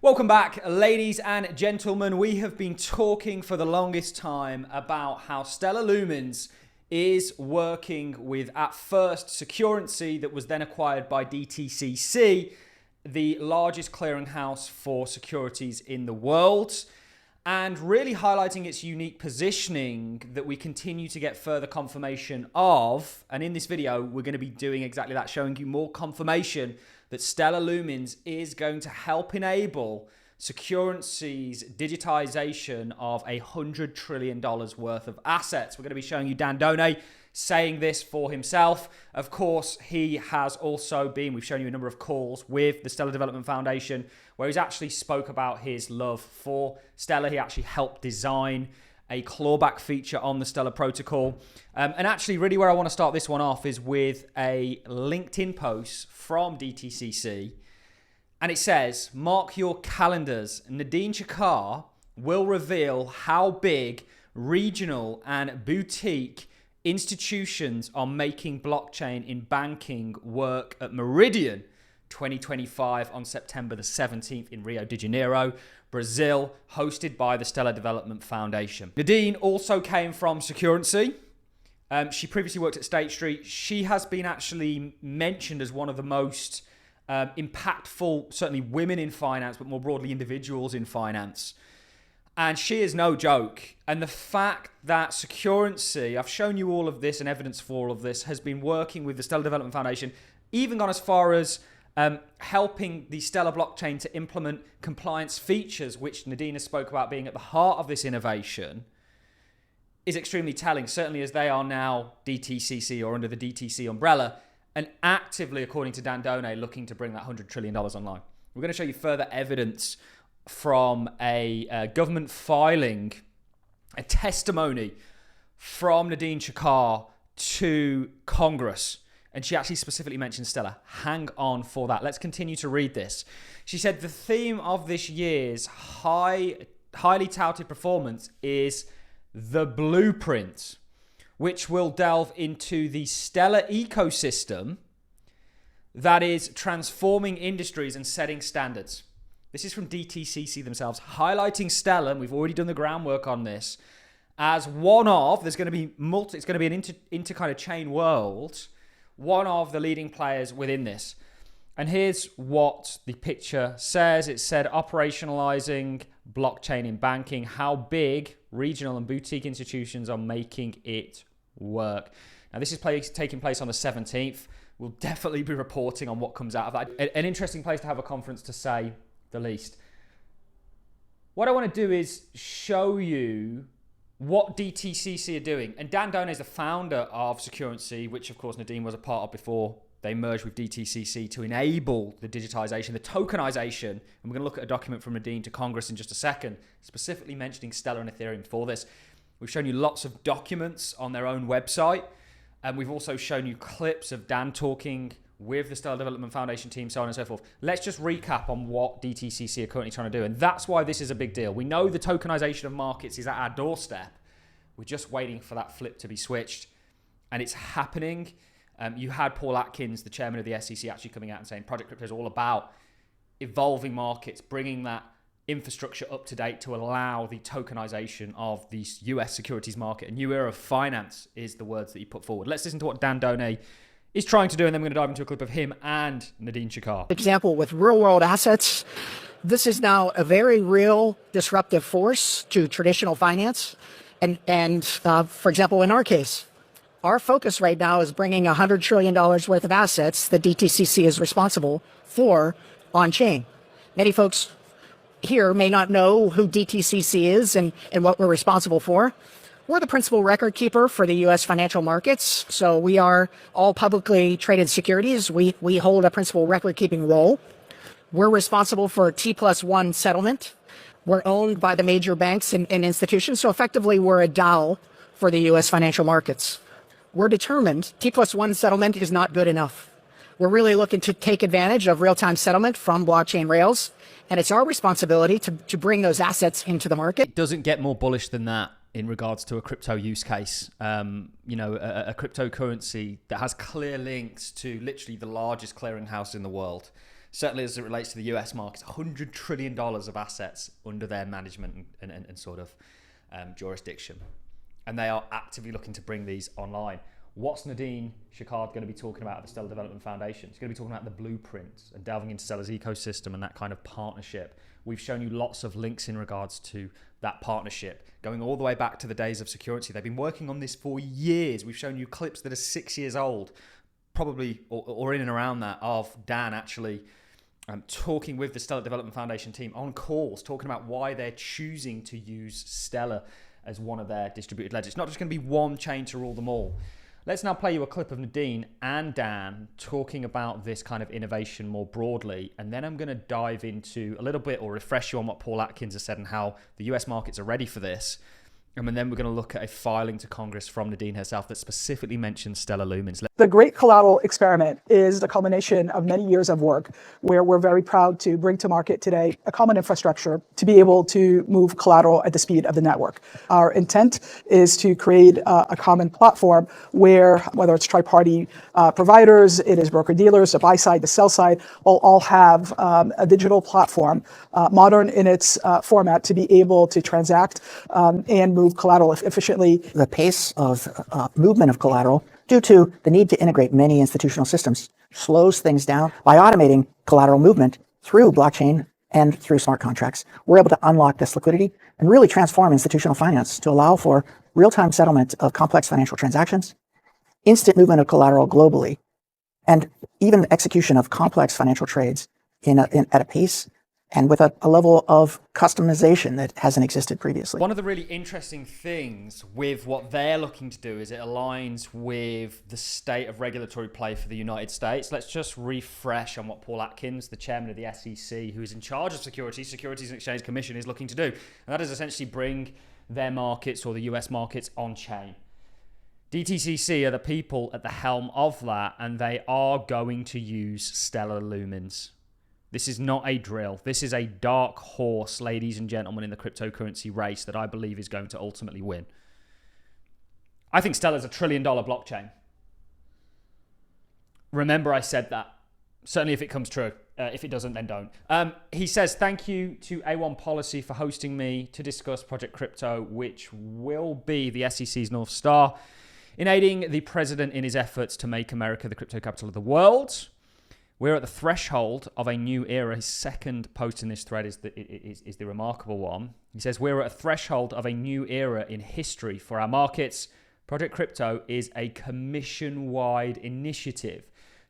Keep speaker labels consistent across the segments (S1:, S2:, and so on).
S1: Welcome back, ladies and gentlemen. We have been talking for the longest time about how Stellar Lumens is working with, at first, Securrency, that was then acquired by DTCC, the largest clearinghouse for securities in the world, and really highlighting its unique positioning that we continue to get further confirmation of. And in this video, we're going to be doing exactly that, showing you more confirmation that Stellar Lumens is going to help enable Securrency's digitization of $100 trillion worth of assets. We're going to be showing you Dan Donay saying this for himself. Of course, he has also been, we've shown you a number of calls with the Stellar Development Foundation, where he's actually spoke about his love for Stellar. He actually helped design a clawback feature on the Stellar protocol. And actually, really where I want to start this one off is with a LinkedIn post from DTCC. And it says, mark your calendars. Nadine Chakar will reveal how big regional and boutique institutions are making blockchain in banking work at Meridian 2025 on September the 17th in Rio de Janeiro, Brazil, hosted by the Stellar Development Foundation. Nadine also came from Securrency. She previously worked at State Street. She has been actually mentioned as one of the most impactful, certainly women in finance, but more broadly individuals in finance. And she is no joke. And the fact that Securrency, I've shown you all of this and evidence for all of this, has been working with the Stellar Development Foundation, even gone as far as helping the Stellar blockchain to implement compliance features, which Nadine has spoke about being at the heart of this innovation, is extremely telling, certainly as they are now DTCC or under the DTC umbrella, and actively, according to Dan Donay, looking to bring that $100 trillion online. We're going to show you further evidence from a government filing, a testimony from Nadine Chakar to Congress. And she actually specifically mentioned Stellar. Hang on for that. Let's continue to read this. She said the theme of this year's highly touted performance is the blueprint, which will delve into the Stellar ecosystem that is transforming industries and setting standards. This is from DTCC themselves, highlighting Stellar, and we've already done the groundwork on this, as one of, there's going to be it's going to be an inter kind of chain world, one of the leading players within this. And here's what the picture says. It said, operationalizing blockchain in banking, how big regional and boutique institutions are making it work. Now, this is taking place on the 17th. We'll definitely be reporting on what comes out of that. An interesting place to have a conference, to say the least. What I want to do is show you what DTCC are doing. And Dan Donay is the founder of Securrency, which of course Nadine was a part of before they merged with DTCC to enable the digitization, the tokenization. And we're going to look at a document from Nadine to Congress in just a second, specifically mentioning Stellar and Ethereum for this. We've shown you lots of documents on their own website. And we've also shown you clips of Dan talking with the Stellar Development Foundation team, so on and so forth. Let's just recap on what DTCC are currently trying to do. And that's why this is a big deal. We know the tokenization of markets is at our doorstep. We're just waiting for that flip to be switched. And it's happening. You had Paul Atkins, the chairman of the SEC, actually coming out and saying Project Crypto is all about evolving markets, bringing that infrastructure up to date to allow the tokenization of the US securities market. A new era of finance is the words that he put forward. Let's listen to what Dan Donay is trying to do, and then we're going to dive into a clip of him and Nadine Chakar.
S2: Example with real world assets. This is now a very real disruptive force to traditional finance. And for example, in our case, our focus right now is bringing $100 trillion worth of assets that DTCC is responsible for on chain. Many folks here may not know who DTCC is and what we're responsible for. We're the principal record keeper for the U.S. financial markets. So we are all publicly traded securities. We hold a principal record keeping role. We're responsible for T+1 settlement. We're owned by the major banks and institutions. So effectively, we're a DAO for the U.S. financial markets. We're determined T+1 settlement is not good enough. We're really looking to take advantage of real-time settlement from blockchain rails. And it's our responsibility to bring those assets into the market.
S1: It doesn't get more bullish than that in regards to a crypto use case. A cryptocurrency that has clear links to literally the largest clearinghouse in the world. certainly as it relates to the US markets, $100 trillion of assets under their management and sort of jurisdiction. And they are actively looking to bring these online. What's Nadine Chakar going to be talking about at the Stellar Development Foundation? She's going to be talking about the blueprints and delving into Stellar's ecosystem and that kind of partnership. We've shown you lots of links in regards to that partnership, going all the way back to the days of Securrency. They've been working on this for years. We've shown you clips that are 6 years old, probably, or in and around that, of Dan actually talking with the Stellar Development Foundation team on calls, talking about why they're choosing to use Stellar as one of their distributed ledgers. It's not just going to be one chain to rule them all. Let's now play you a clip of Nadine and Dan talking about this kind of innovation more broadly, and then I'm going to dive into a little bit or refresh you on what Paul Atkins has said and how the US markets are ready for this. And then we're going to look at a filing to Congress from Nadine herself that specifically mentions Stellar Lumens.
S3: The Great Collateral Experiment is the culmination of many years of work where we're very proud to bring to market today a common infrastructure to be able to move collateral at the speed of the network. Our intent is to create a common platform where, whether it's tri-party providers, it is broker-dealers, the buy side, the sell side, will all have a digital platform, modern in its format, to be able to transact and move collateral efficiently.
S2: The pace of movement of collateral, due to the need to integrate many institutional systems, slows things down. By automating collateral movement through blockchain and through smart contracts, we're able to unlock this liquidity and really transform institutional finance to allow for real-time settlement of complex financial transactions, instant movement of collateral globally, and even execution of complex financial trades at a pace and with a level of customization that hasn't existed previously.
S1: One of the really interesting things with what they're looking to do is it aligns with the state of regulatory play for the United States. Let's just refresh on what Paul Atkins, the chairman of the SEC, who is in charge of Securities and Exchange Commission, is looking to do. And that is essentially bring their markets, or the US markets, on chain. DTCC are the people at the helm of that, and they are going to use Stellar Lumens. This is not a drill. This is a dark horse, ladies and gentlemen, in the cryptocurrency race that I believe is going to ultimately win. I think Stellar's $1 trillion blockchain. Remember, I said that. Certainly if it comes true. If it doesn't, then don't. He says, thank you to A1 Policy for hosting me to discuss Project Crypto, which will be the SEC's North Star in aiding the president in his efforts to make America the crypto capital of the world. We're at the threshold of a new era. His second post in this thread is the remarkable one. He says, we're at a threshold of a new era in history for our markets. Project Crypto is a commission-wide initiative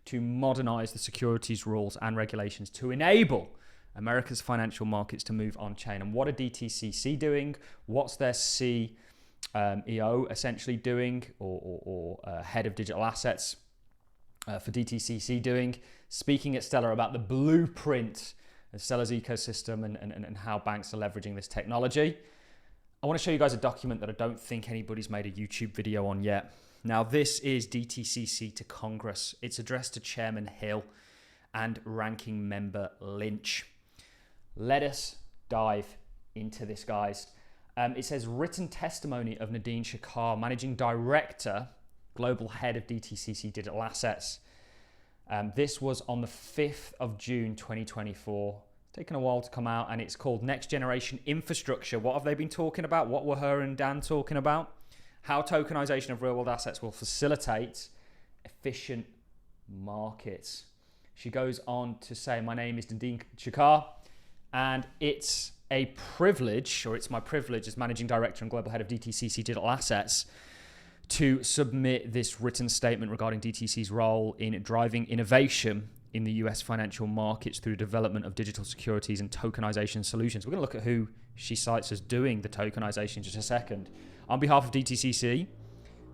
S1: to modernize the securities rules and regulations to enable America's financial markets to move on-chain. And what are DTCC doing? What's their CEO essentially doing, or head of digital assets for DTCC doing? Speaking at Stellar about the blueprint of Stellar's ecosystem and how banks are leveraging this technology. I want to show you guys a document that I don't think anybody's made a YouTube video on yet. Now, this is DTCC to Congress. It's addressed to Chairman Hill and Ranking Member Lynch. Let us dive into this, guys. It says, written testimony of Nadine Chakar, Managing Director, Global Head of DTCC Digital Assets. This was on the 5th of June 2024. It's taken a while to come out, and it's called Next Generation Infrastructure. What have they been talking about? What were her and Dan talking about? How tokenization of real-world assets will facilitate efficient markets. She goes on to say, my name is Nadine Chakar, and it's a privilege, or it's my privilege as Managing Director and Global Head of DTCC Digital Assets, to submit this written statement regarding DTC's role in driving innovation in the US financial markets through development of digital securities and tokenization solutions. We're going to look at who she cites as doing the tokenization in just a second. On behalf of DTCC,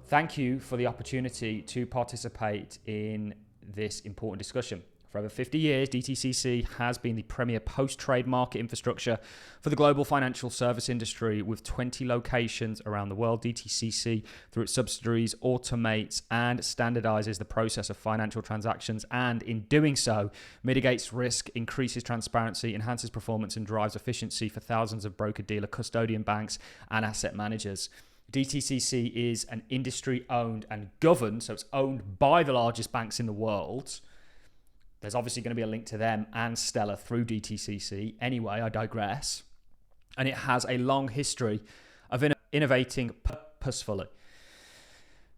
S1: thank you for the opportunity to participate in this important discussion. For over 50 years, DTCC has been the premier post-trade market infrastructure for the global financial service industry. With 20 locations around the world, DTCC, through its subsidiaries, automates and standardizes the process of financial transactions, and in doing so, mitigates risk, increases transparency, enhances performance, and drives efficiency for thousands of broker-dealer, custodian banks, and asset managers. DTCC is an industry-owned and governed, so it's owned by the largest banks in the world. There's obviously going to be a link to them and Stellar through DTCC. Anyway, I digress. And it has a long history of innovating purposefully.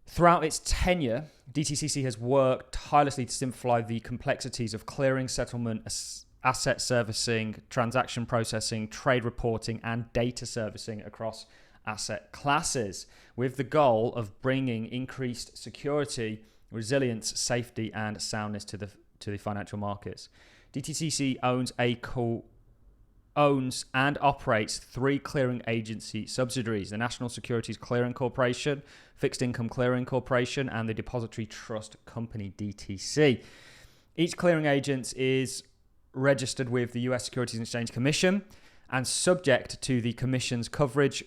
S1: Throughout its tenure, DTCC has worked tirelessly to simplify the complexities of clearing, settlement, asset servicing, transaction processing, trade reporting, and data servicing across asset classes, with the goal of bringing increased security, resilience, safety, and soundness to the financial markets. DTCC owns and operates 3 clearing agency subsidiaries: the National Securities Clearing Corporation, Fixed Income Clearing Corporation, and the Depository Trust Company, DTC. Each clearing agent is registered with the US Securities and Exchange Commission and subject to the Commission's covered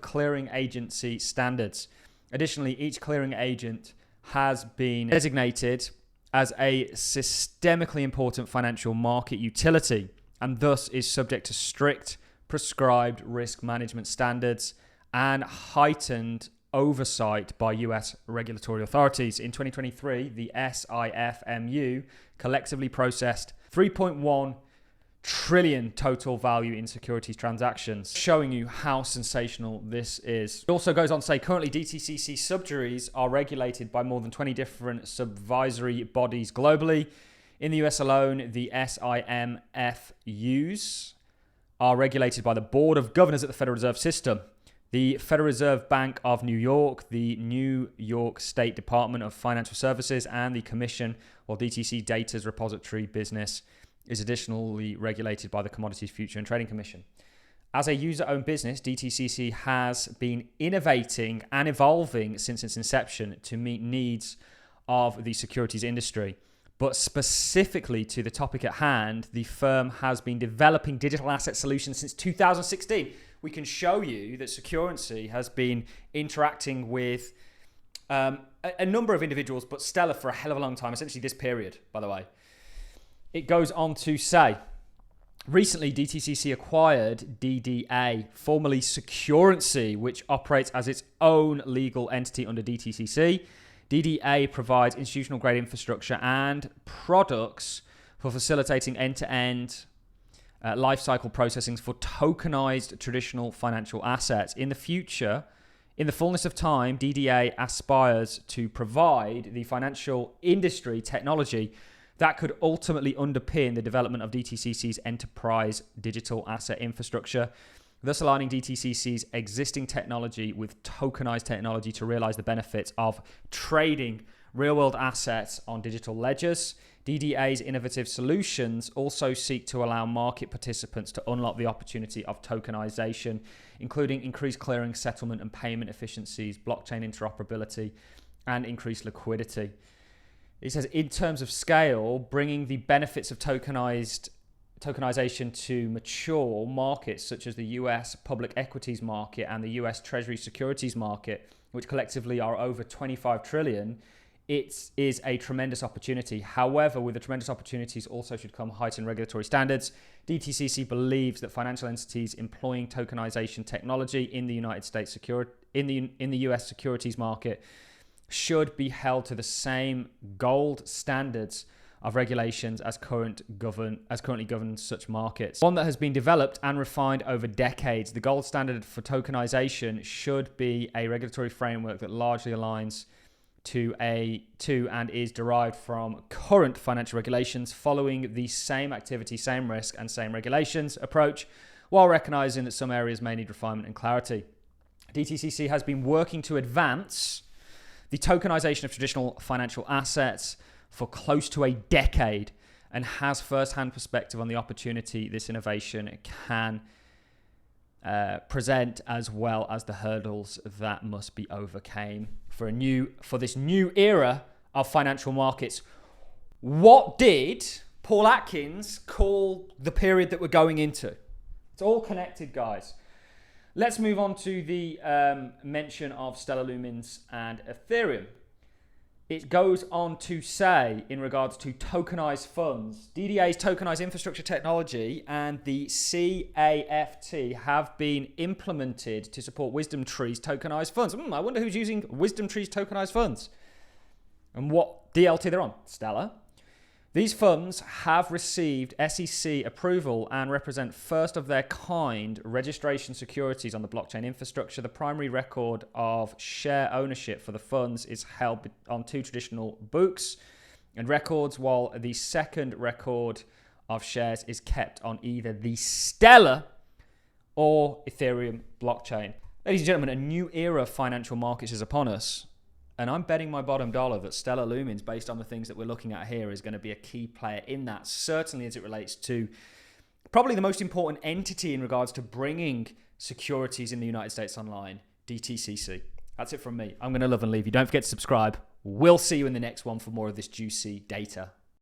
S1: clearing agency standards. Additionally, each clearing agent has been designated as a systemically important financial market utility and thus is subject to strict prescribed risk management standards and heightened oversight by US regulatory authorities. In 2023, the SIFMU collectively processed 3.1 trillion total value in securities transactions, showing you how sensational this is. It also goes on to say currently DTCC subsidiaries are regulated by more than 20 different supervisory bodies globally. In the US alone, the SIMFUs are regulated by the Board of Governors at the Federal Reserve System, the Federal Reserve Bank of New York, the New York State Department of Financial Services, and the Commission, while DTC Data's repository business is additionally regulated by the Commodities Future and Trading Commission. As a user-owned business, DTCC has been innovating and evolving since its inception to meet needs of the securities industry. But specifically to the topic at hand, the firm has been developing digital asset solutions since 2016. We can show you that Securrency has been interacting with a number of individuals, but Stellar for a hell of a long time, essentially this period, by the way. It goes on to say, recently DTCC acquired DDA, formerly Securrency, which operates as its own legal entity under DTCC. DDA provides institutional grade infrastructure and products for facilitating end-to-end lifecycle processing for tokenized traditional financial assets. In the future, in the fullness of time, DDA aspires to provide the financial industry technology that could ultimately underpin the development of DTCC's enterprise digital asset infrastructure, thus aligning DTCC's existing technology with tokenized technology to realize the benefits of trading real-world assets on digital ledgers. DDA's innovative solutions also seek to allow market participants to unlock the opportunity of tokenization, including increased clearing, settlement, and payment efficiencies, blockchain interoperability, and increased liquidity. It says, in terms of scale, bringing the benefits of tokenization to mature markets such as the US public equities market and the US Treasury securities market, which collectively are over 25 trillion, it is a tremendous opportunity. However, with the tremendous opportunities also should come heightened regulatory standards. DTCC believes that financial entities employing tokenization technology in the United States in the US securities market should be held to the same gold standards of regulations as currently govern such markets. One that has been developed and refined over decades. The gold standard for tokenization should be a regulatory framework that largely aligns to and is derived from current financial regulations, following the same activity, same risk, and same regulations approach, while recognizing that some areas may need refinement and clarity. DTCC has been working to advance the tokenization of traditional financial assets for close to a decade and has first-hand perspective on the opportunity this innovation can present, as well as the hurdles that must be overcome for this new era of financial markets. What did Paul Atkins call the period that we're going into? It's all connected, guys. Let's move on to the mention of Stellar Lumens and Ethereum. It goes on to say, in regards to tokenized funds, DDA's tokenized infrastructure technology and the CAFT have been implemented to support Wisdom Tree's tokenized funds. I wonder who's using Wisdom Tree's tokenized funds and what DLT they're on. Stellar. These funds have received SEC approval and represent first of their kind registration securities on the blockchain infrastructure. The primary record of share ownership for the funds is held on two traditional books and records, while the second record of shares is kept on either the Stellar or Ethereum blockchain. Ladies and gentlemen, a new era of financial markets is upon us. And I'm betting my bottom dollar that Stellar Lumens, based on the things that we're looking at here, is going to be a key player in that, certainly as it relates to probably the most important entity in regards to bringing securities in the United States online, DTCC. That's it from me. I'm going to love and leave you. Don't forget to subscribe. We'll see you in the next one for more of this juicy data.